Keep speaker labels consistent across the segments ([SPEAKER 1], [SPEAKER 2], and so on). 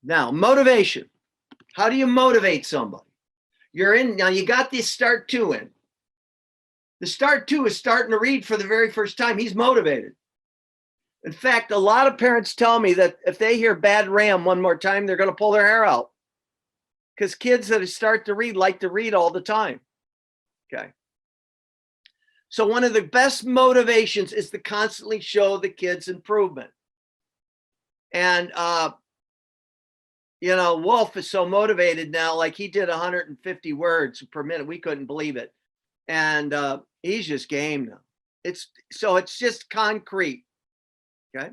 [SPEAKER 1] Now, motivation. How do you motivate somebody? You're in, now you got this start two in. The start two is starting to read for the very first time. He's motivated. In fact, a lot of parents tell me that if they hear bad RAM one more time, they're going to pull their hair out. Because kids that start to read like to read all the time. Okay. So one of the best motivations is to constantly show the kids improvement. And, you know, Wolf is so motivated now, like he did 150 words per minute. We couldn't believe it. And he's just game now. It's just concrete. Okay.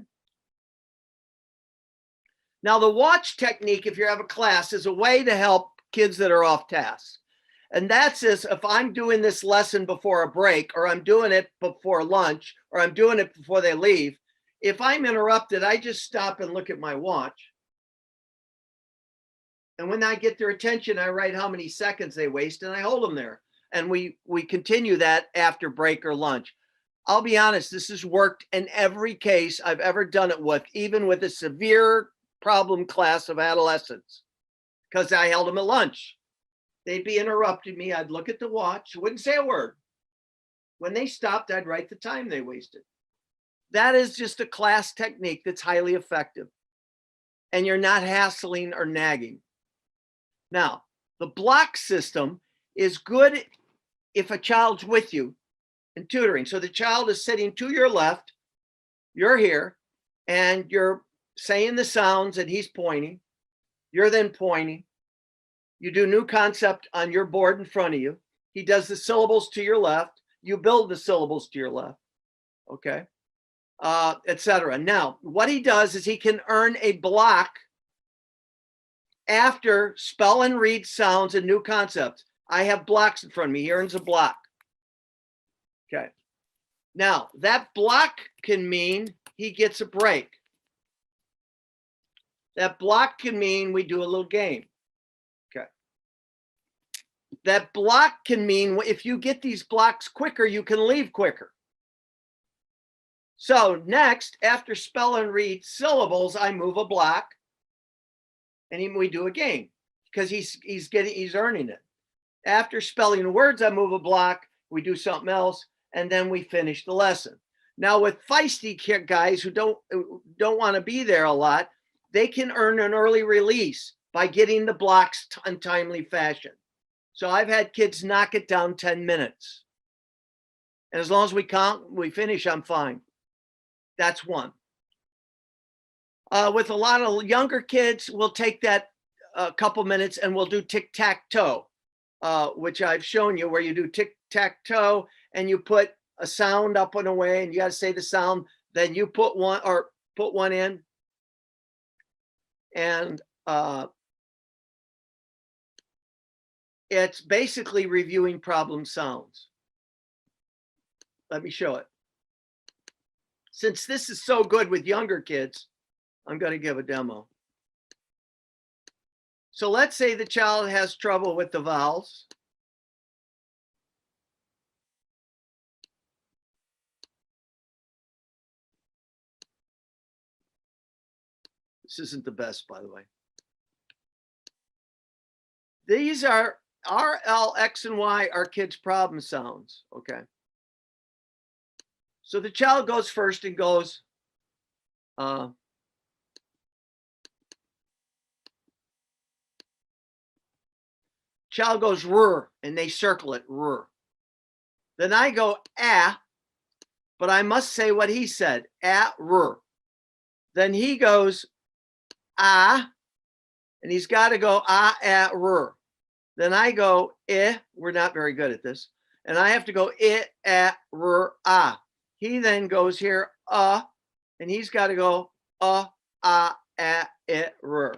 [SPEAKER 1] Now the watch technique, if you have a class, is a way to help kids that are off task. And that's this, if I'm doing this lesson before a break, or I'm doing it before lunch, or I'm doing it before they leave, if I'm interrupted, I just stop and look at my watch. And when I get their attention, I write how many seconds they waste and I hold them there. And we continue that after break or lunch. I'll be honest, this has worked in every case I've ever done it with, even with a severe problem class of adolescents, because I held them at lunch. They'd be interrupting me. I'd look at the watch, wouldn't say a word. When they stopped, I'd write the time they wasted. That is just a class technique that's highly effective. And you're not hassling or nagging. Now, the block system is good if a child's with you in tutoring. So the child is sitting to your left, you're here, and you're saying the sounds and he's pointing. You're then pointing. You do new concept on your board in front of you. He does the syllables to your left. You build the syllables to your left. Okay. Etc. Now, what he does is he can earn a block after spell and read sounds and new concepts. I have blocks in front of me. He earns a block. Okay. Now, that block can mean he gets a break. That block can mean we do a little game. Okay. That block can mean if you get these blocks quicker, you can leave quicker. So next, after spell and read syllables, I move a block and we do a game because he's earning it. After spelling words, I move a block, we do something else, and then we finish the lesson. Now with feisty guys who don't want to be there a lot, they can earn an early release by getting the blocks in timely fashion. So I've had kids knock it down 10 minutes. And as long as we finish, I'm fine. That's one. With a lot of younger kids, we'll take that a couple minutes and we'll do tic-tac-toe, which I've shown you, where you do tic-tac-toe and you put a sound up and away and you got to say the sound, then you put one in. And it's basically reviewing problem sounds. Let me show it. Since this is so good with younger kids, I'm going to give a demo. So let's say the child has trouble with the vowels. This isn't the best, by the way. These are R, L, X, and Y are kids' problem sounds, okay? So the child goes first and goes, child goes rrr, and they circle it, rrr. Then I go ah, but I must say what he said, ah, rrr. Then he goes ah, and he's got to go ah, ah, rrr. Then I go eh, we're not very good at this, and I have to go eh, ah, rrr, ah. He then goes here, and he's got to go, ah, rrr.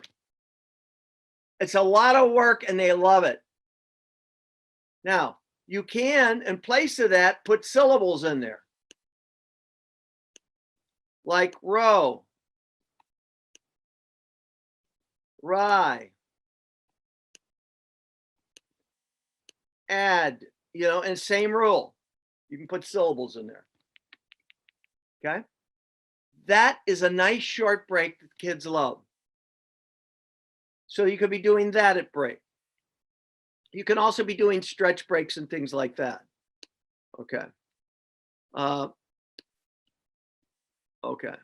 [SPEAKER 1] It's a lot of work and they love it. Now, you can, in place of that, put syllables in there. Like row, rye, add, you know, and same rule. You can put syllables in there. Okay. That is a nice short break that kids love. So you could be doing that at break. You can also be doing stretch breaks and things like that. Okay. Okay.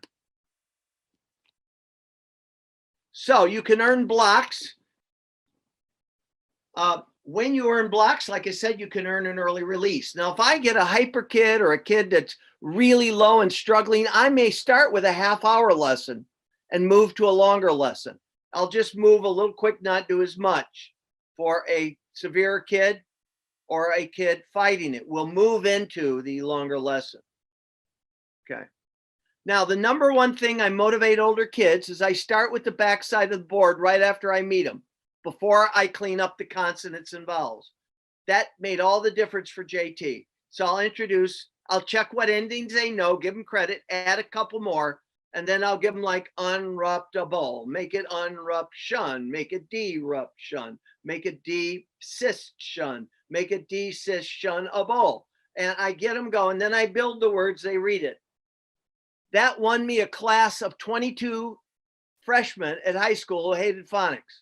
[SPEAKER 1] So you can earn blocks. When you earn blocks, like I said, you can earn an early release. Now, if I get a hyper kid or a kid that's really low and struggling, I may start with a half-hour lesson and move to a longer lesson. I'll just move a little quick, not do as much. For a severe kid or a kid fighting it, we'll move into the longer lesson. Okay. Now, the number one thing I motivate older kids is I start with the backside of the board right after I meet them, before I clean up the consonants and vowels. That made all the difference for JT. So I'll check what endings they know, give them credit, add a couple more, and then I'll give them like unruptable, make it unruption, make it deruption, make it descission, make it decisionable. And I get them going, then I build the words, they read it. That won me a class of 22 freshmen at high school who hated phonics.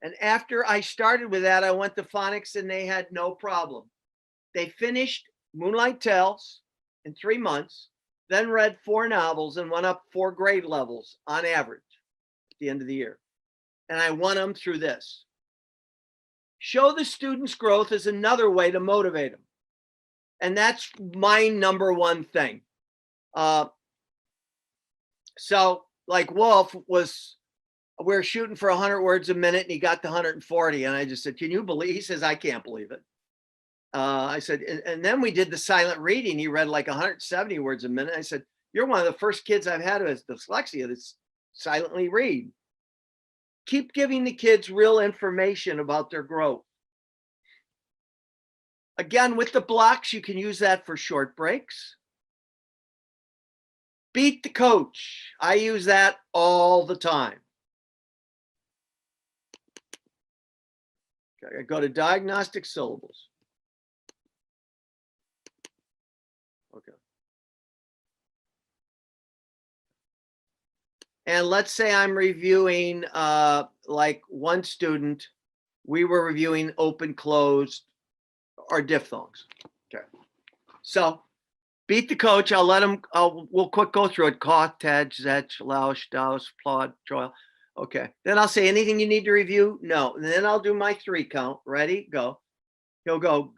[SPEAKER 1] And after I started with that, I went to phonics and they had no problem. They finished Moonlight Tales in 3 months, then read 4 novels and went up 4 grade levels on average at the end of the year. And I won them through this. Show the students growth is another way to motivate them. And that's my number one thing. So like Wolf we're shooting for 100 words a minute and he got to 140. And I just said, can you believe? He says, I can't believe it. I said, and then we did the silent reading. He read like 170 words a minute. I said, you're one of the first kids I've had with dyslexia that's silently read. Keep giving the kids real information about their growth. Again, with the blocks, you can use that for short breaks. Beat the coach. I use that all the time. Okay, I go to diagnostic syllables. Okay. And let's say I'm reviewing, like one student, we were reviewing open, closed, or diphthongs. Okay. So beat the coach. I'll let him, we'll quick go through it. Koth, Tej, Zech, Lausch, Daus, Plod, Joel. Okay. Then I'll say, anything you need to review? No. And then I'll do my 3 count. Ready? Go. He'll go,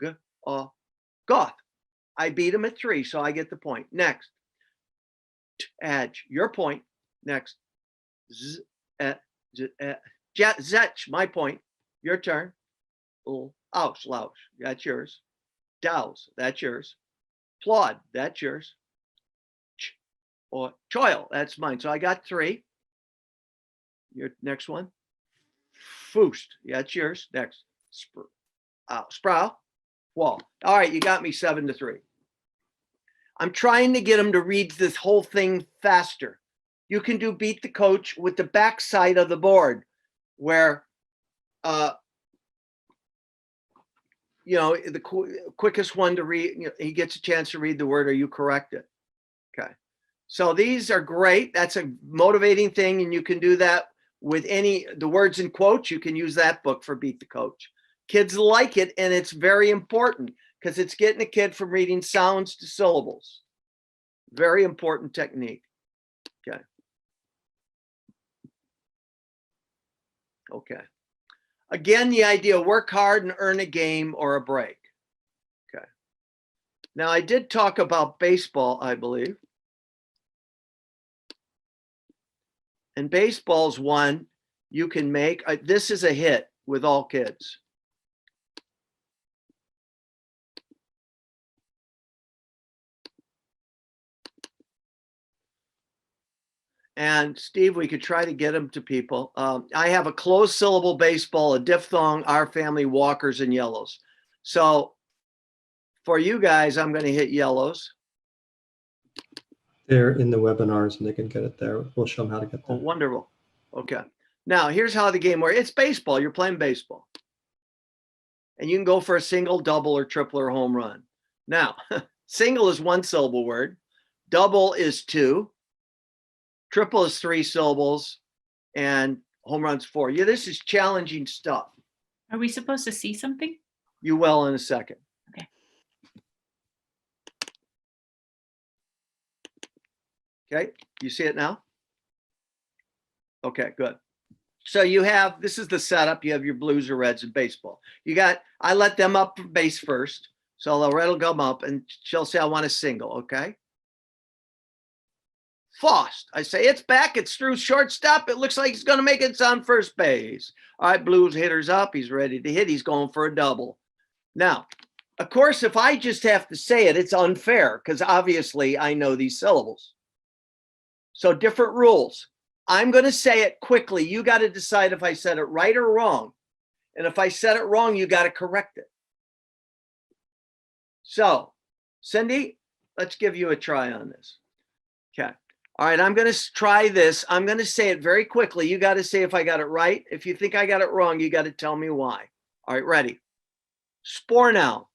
[SPEAKER 1] Goth. I beat him at 3, so I get the point. Next. Edge, your point. Next. Zech, my point. Your turn. Aus, Lausch, that's yours. Daus, that's yours. Plod, that's yours. Or Choil, that's mine. So I got 3. Your next one. Foost, that's yours. Next. Sproul, Wall. All right, you got me 7-3. I'm trying to get them to read this whole thing faster. You can do beat the coach with the back side of the board where, you know, the quickest one to read, you know, he gets a chance to read the word or you correct it. Okay. So these are great. That's a motivating thing. And you can do that with the words in quotes. You can use that book for Beat the Coach. Kids like it. And it's very important because it's getting a kid from reading sounds to syllables. Very important technique. Okay. Okay. Again, the idea, work hard and earn a game or a break. Okay. Now, I did talk about baseball, I believe. And baseball's one you can make. This is a hit with all kids. And Steve, we could try to get them to people. I have a closed syllable baseball, a diphthong, our family, walkers, and yellows. So for you guys, I'm going to hit yellows.
[SPEAKER 2] They're in the webinars and they can get it there. We'll show them how to get there.
[SPEAKER 1] Oh, wonderful. Okay. Now here's how the game works. It's baseball. You're playing baseball. And you can go for a single, double, or triple, or home run. Now, single is 1 syllable word. Double is 2. Triple is 3 syllables, and Home runs 4. Yeah, this is challenging stuff.
[SPEAKER 3] Are we supposed to see something?
[SPEAKER 1] You will in a second.
[SPEAKER 3] Okay.
[SPEAKER 1] Okay, you see it now? Okay, good. So you have, this is the setup. You have your blues or reds in baseball. You got, I let them up from base first. So Loretta will come up and she'll say, I want a single, okay? Faust, I say, it's back, it's through shortstop. It looks like he's gonna make it on first base. All right, blues hitter's up, he's ready to hit, he's going for a double. Now, of course, if I just have to say it, it's unfair because obviously I know these syllables. So different rules. I'm going to say it quickly. You got to decide if I said it right or wrong. And if I said it wrong, you got to correct it. So, Cindy, let's give you a try on this. Okay. All right, I'm going to try this. I'm going to say it very quickly. You got to say if I got it right. If you think I got it wrong, you got to tell me why. All right, ready? Spore now.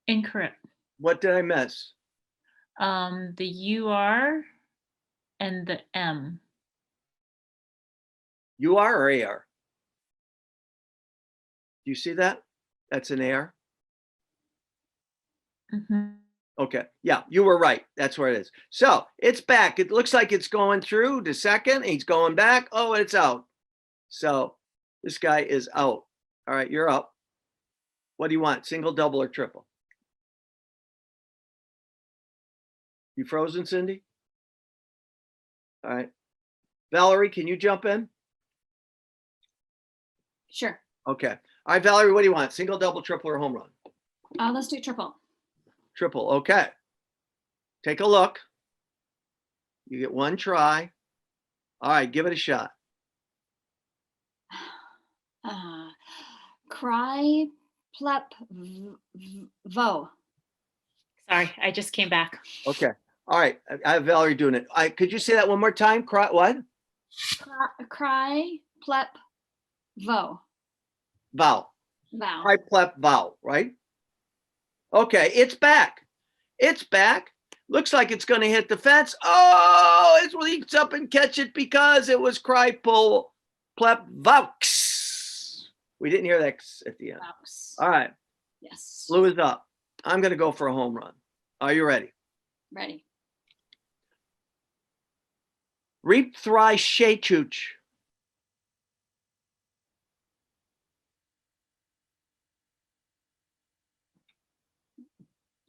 [SPEAKER 3] Incorrect.
[SPEAKER 1] What did I miss?
[SPEAKER 3] The UR and the M.
[SPEAKER 1] UR or AR? Do you see that? That's an AR.
[SPEAKER 3] Mhm.
[SPEAKER 1] Okay. Yeah, you were right. That's where it is. So it's back. It looks like it's going through to second. He's going back. Oh, it's out. So this guy is out. All right, you're up. What do you want? Single, double, or triple? You frozen, Cindy? All right. Valerie, can you jump in?
[SPEAKER 4] Sure.
[SPEAKER 1] Okay. All right, Valerie, what do you want? Single, double, triple, or home run?
[SPEAKER 4] Let's do triple.
[SPEAKER 1] Triple. Okay. Take a look. You get one try. All right, give it a shot.
[SPEAKER 4] Cry, plep, vo.
[SPEAKER 3] Sorry, I just came back.
[SPEAKER 1] Okay. All right. I have Valerie doing it. Could you say that one more time? Cry, what?
[SPEAKER 4] Cry, plep, vo.
[SPEAKER 1] Vowel.
[SPEAKER 4] Vow.
[SPEAKER 1] Cry, plep, vowel, right? Okay, it's back. It's back. Looks like it's going to hit the fence. Oh, it leaks up and catch it because it was cry, pull, plep, vaux. We didn't hear that at the end.
[SPEAKER 4] Vows.
[SPEAKER 1] All right.
[SPEAKER 4] Yes.
[SPEAKER 1] Blue is up. I'm going to go for a home run. Are you ready?
[SPEAKER 4] Ready.
[SPEAKER 1] Reap, thrice, shechooch.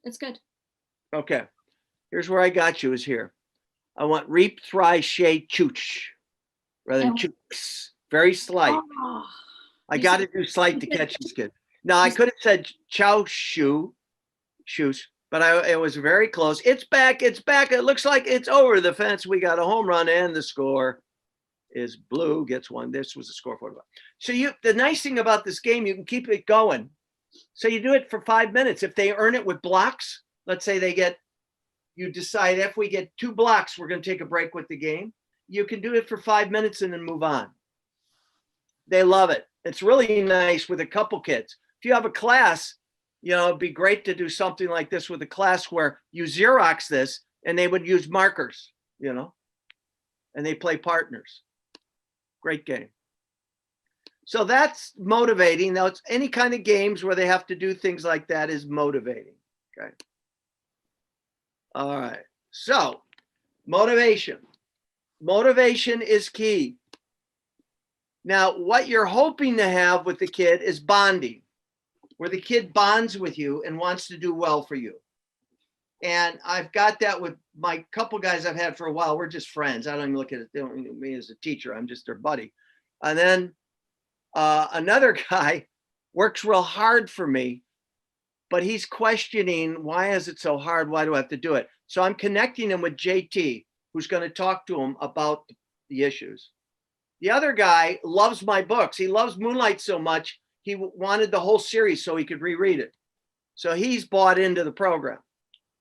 [SPEAKER 4] It's good.
[SPEAKER 1] Okay. Here's where I got you is here. I want reap, thrice, shechooch rather than
[SPEAKER 4] And-
[SPEAKER 1] chooks. Very slight.
[SPEAKER 4] Oh,
[SPEAKER 1] I
[SPEAKER 4] you
[SPEAKER 1] got
[SPEAKER 4] said-
[SPEAKER 1] to do slight to
[SPEAKER 4] you said-
[SPEAKER 1] catch this kid. Now I could have said chow shoes, but it was very close. It's back. It's back. It looks like it's over the fence. We got a home run and the score is blue gets one. This was a score for. So the nice thing about this game, you can keep it going. So you do it for 5 minutes. If they earn it with blocks, let's say you decide if we get 2 blocks, we're going to take a break with the game. You can do it for 5 minutes and then move on. They love it. It's really nice with a couple kids. If you have a class, it'd be great to do something like this with a class where you Xerox this and they would use markers, and they play partners. Great game. So that's motivating. Now, it's any kind of games where they have to do things like that is motivating. Okay. All right. So motivation. Motivation is key. Now, what you're hoping to have with the kid is bonding, where the kid bonds with you and wants to do well for you. And I've got that with my couple guys I've had for a while. We're just friends. I don't even look at it. They don't look at me as a teacher. I'm just their buddy. And then another guy works real hard for me, but he's questioning, why is it so hard? Why do I have to do it? So I'm connecting him with JT, who's going to talk to him about the issues. The other guy loves my books. He loves Moonlight so much, he wanted the whole series so he could reread it. So he's bought into the program.